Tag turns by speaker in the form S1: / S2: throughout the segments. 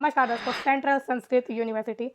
S1: नमस्कार दोस्तों, central Sanskrit university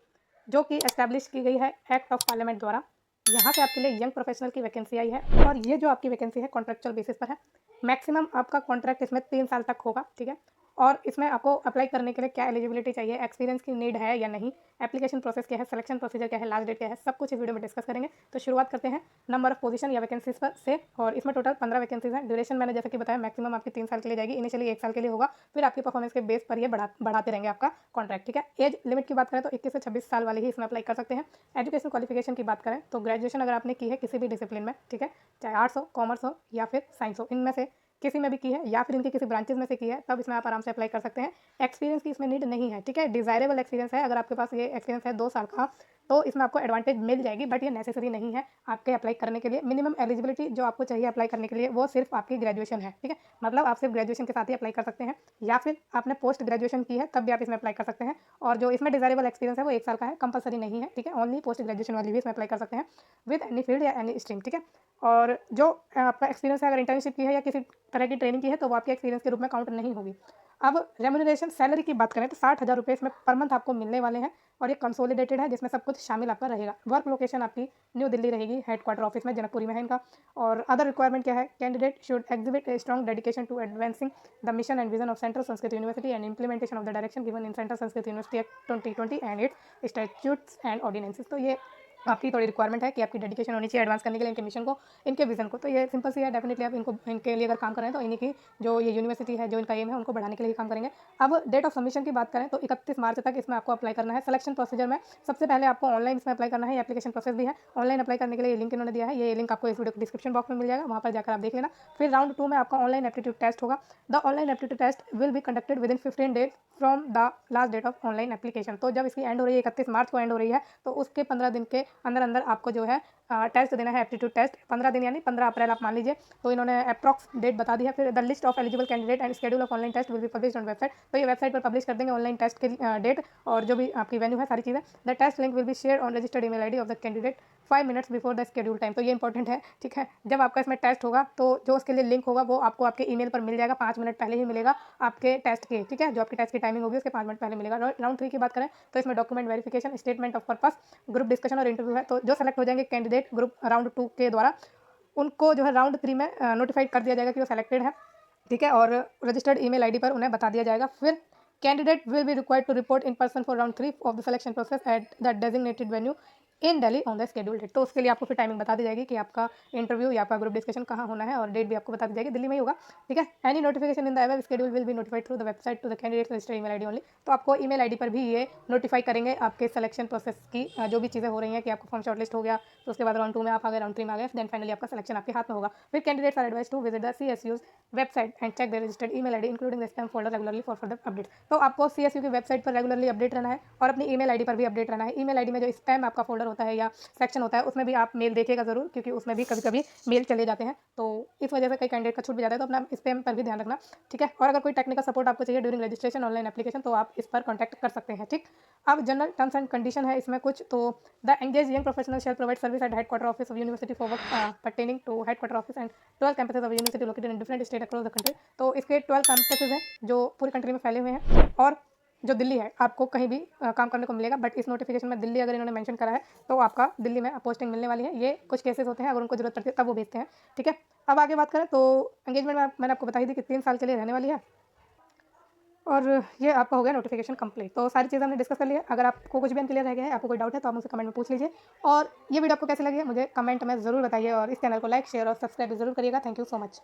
S1: जो कि एस्टैब्लिश की गई है एक्ट ऑफ पार्लियामेंट द्वारा, यहाँ से आपके लिए यंग प्रोफेशनल की वैकेंसी आई है और ये जो आपकी वैकेंसी है कॉन्ट्रेक्चुअल बेसिस पर है। मैक्सिमम आपका कॉन्ट्रैक्ट इसमें 3 साल तक होगा, ठीक है? और इसमें आपको अप्लाई करने के लिए क्या एलिजिबिलिटी चाहिए, एक्सपीरियंस की नीड है या नहीं, एप्लीकेशन प्रोसेस क्या है, सिलेक्शन प्रोसीजर क्या है, लास्ट डेट क्या है, सब कुछ इस वीडियो में डिस्कस करेंगे। तो शुरुआत करते हैं नंबर ऑफ पोजीशन या वैकेंसीज पर से। और इसमें टोटल 15 वैकेंसीज हैं। ड्यूरेशन मैंने जैसे कि बताया मैक्सिमम आपकी 3 साल के लिए जाएगी, इनिशियली 1 साल के लिए होगा, फिर आपकी परफॉर्मेंस के बेस पर ये बढ़ाते रहेंगे आपका कॉन्ट्रैक्ट, ठीक है? एज लिमिट की बात करें तो 21 से 26 साल वाले ही इसमें अप्लाई कर सकते हैं। एजुकेशन क्वालिफिकेशन की बात करें तो ग्रेजुएशन अगर आपने की है किसी भी डिसिप्लिन में, ठीक है, चाहे आर्ट्स हो, कॉमर्स हो या फिर साइंस हो, इनमें से किसी में भी की है या फिर इनके किसी ब्रांचेज में से की है, तब इसमें आप आराम से अप्लाई कर सकते हैं। एक्सपीरियंस की इसमें नीड नहीं है, ठीक है? डिज़ायरेबल एक्सपीरियंस है, अगर आपके पास ये एक्सपीरियंस है 2 साल का तो इसमें आपको एडवांटेज मिल जाएगी, बट ये नेसेसरी नहीं है आपके अप्लाई करने के लिए। मिनिमम एलिजिबिलिटी जो आपको चाहिए अप्लाई करने के लिए वो सिर्फ आपकी ग्रेजुएशन है, ठीक है? मतलब आप सिर्फ ग्रेजुएशन के साथ ही अप्लाई कर सकते हैं या फिर आपने पोस्ट ग्रेजुएशन की है तब भी आप इसमें अप्लाई कर सकते हैं। और जो इसमें डिज़ायरेबल एक्सपीरियंस है वो 1 साल का है, कंपलसरी नहीं है, ठीक है? ओनली पोस्ट ग्रेजुएशन वाली भी इसमें अप्लाई कर सकते हैं विद एनी फील्ड या एनी स्ट्रीम, ठीक है? और जो आपका एक्सपीरियंस है, अगर इंटर्नशिप की है या किसी तरह की ट्रेनिंग की है तो वो आपके एक्सपीरियंस के रूप में काउंट नहीं होगी। अब रेम्यूनरेशन सैलरी की बात करें तो 60,000 रुपये इसमें पर मंथ आपको मिलने वाले हैं और ये कंसोलिडेटेड है जिसमें सब कुछ शामिल आपका रहेगा। वर्क लोकेशन आपकी न्यू दिल्ली रहेगी, हेडक्वार्टर ऑफिस में जनकपुरी में है इनका। और अदर रिक्वायरमेंट क्या है, candidate should exhibit a strong dedication to advancing the mission and vision of central Sanskrit university and implementation of the direction given in central Sanskrit university act 2020 and its statutes and ordinances. तो ये आपकी थोड़ी requirement है कि आपकी dedication होनी चाहिए advance करने के लिए इनके मिशन को, इनके विजन को। तो ये सिंपल सी है, डेफिनेटली आप इनको इनके लिए अगर काम कर रहे हैं तो इन्हीं की जो ये यूनिवर्सिटी है, जो इनका एम है, उनको बढ़ाने के लिए ही काम करेंगे। अब डेट ऑफ सबमिशन की बात करें तो 31 मार्च तक इसमें आपको अप्लाई करना है। सिलेक्शन प्रोसीजर में सबसे पहले आपको ऑनलाइन इसमें अप्लाई करना है, एप्लीकेशन प्रोसेस भी है। ऑनलाइन अप्लाई करने के लिए लिंक इन्होंने दिया है, ये लिंक आपको इस वीडियो डिस्क्रिप्शन बॉक्स में मिल जाएगा, वहाँ पर जाकर आप देख लेना। फिर राउंड 2 में आपका ऑनलाइन एप्टीट्यूड टेस्ट होगा। The online aptitude test will be conducted within 15 days from the last date of online application. तो जब इसकी एंड हो रही है, 31 मार्च को एंड हो रही है, तो उसके 15 दिन के अंदर अंदर आपको जो है टेस्ट देना है, एप्टीट्यूड टेस्ट। 15 दिन यानी 15 अप्रैल आप मान लीजिए, तो इन्होंने अप्रॉक्स डेट बता दी है। फिर the list of eligible candidate and schedule of online test will be published on website. तो ये वेबसाइट पर पब्लिश कर देंगे ऑनलाइन टेस्ट की डेट और जो भी आपकी वेन्यू है, सारी चीज़ें। The test link will be share on registered email ID of the candidate 5 minutes before the schedule time. तो ये इंपॉर्टेंट है, ठीक है? जब आपका इसमें टेस्ट होगा तो जो उसके लिए लिंक होगा वो आपको आपके ईमेल पर मिल जाएगा, 5 मिनट पहले ही मिलेगा आपके टेस्ट के, ठीक है? जो आपकी टेस्ट की टाइमिंग होगी उसके 5 मिनट पहले मिलेगा। राउंड 3 की बात करें तो इसमें document verification, statement of purpose, group discussion और इंटरव्यू है। तो जो सेलेक्ट हो जाएंगे कैंडिडेट ग्रुप राउंड 2 के द्वारा, उनको जो है राउंड 3 में नोटिफाइड कर दिया जाएगा कि वो सेलेक्टेड है, ठीक है? और रजिस्टर्ड ईमेल आईडी पर उन्हें बता दिया जाएगा। फिर candidate will be required to report in person for round 3 of the selection process at the designated venue in Delhi on the schedule date. तो उसके लिए आपको फिर टाइमिंग बता दी जाएगी कि आपका इंटरव्यू या आपका ग्रुप डिस्कशन कहाँ होना है और डेट भी आपको बता दी जाएगी, दिल्ली में ही होगा, ठीक है? Any notification in the above schedule will be notified through the website to the candidate registered email ID only. तो आपको ईमेल आईडी पर भी ये नोटिफाई करेंगे आपके सिलेक्शन प्रोसेस की जो भी चीज़ें हो रही हैं कि आपका फॉर्म शॉर्टलिस्ट हो गया, तो उसके बाद राउंड 2 में आप आ गए, राउंड 3 में आ गए, देन फाइनली आपका सिलेक्शन आपके हाथ में होगा। फिर candidates are advise to visit the CSU's website and check the registered email ID including the spam folder regularly for further update. तो आपको CSU की वेबसाइट पर रेगुलरली अपडेट रहना है और अपनी ईमेल आईडी पर भी अपडेट रहना है। ईमेल आईडी में जो स्पैम आपका फोल्डर होता है या सेक्शन होता है उसमें भी आप मेल देखिएगा ज़रूर, क्योंकि उसमें भी कभी-कभी मेल चले जाते हैं, तो इस वजह से कई कैंडिडेट का छूट भी जाता है, तो अपना स्पैम पर भी ध्यान रखना, ठीक है? और अगर कोई टेक्निकल सपोर्ट आपको चाहिए ड्यूरिंग रजिस्ट्रेशन ऑनलाइन एप्लीकेशन तो आप इस पर कॉन्टैक्ट कर सकते हैं, ठीक? अब जनरल टर्म्स एंड कंडीशन है इसमें कुछ, तो the engage young professional shall provide service at headquarter office of university for work pertaining to headquarter office and 12 campuses of university located in different state across the country. तो इसके 12 campuses हैं जो पूरी country में फैले हुए हैं और जो दिल्ली है आपको कहीं भी काम करने को मिलेगा, बट इस नोटिफिकेशन में दिल्ली अगर इन्होंने मेंशन करा है तो आपका दिल्ली में पोस्टिंग मिलने वाली है। ये कुछ केसेस होते हैं, अगर उनको जरूरत पड़ती है तब वो भेजते हैं, ठीक है? अब आगे बात करें तो एंगेजमेंट में मैंने आपको बताई थी कि 3 साल के लिए रहने वाली है और ये आपका हो गया नोटिफिकेशन कंप्लीट। तो सारी चीज़ें हमने डिस्कस कर ली है। अगर आपको कुछ भी अनक्लियर रह गया है, आपको कोई डाउट है तो आप मुझसे कमेंट में पूछ लीजिए। और ये वीडियो आपको कैसी लगी है मुझे कमेंट में ज़रूर बताइए और इस चैनल को लाइक, शेयर और सब्सक्राइब ज़रूर करिएगा। Thank you so much.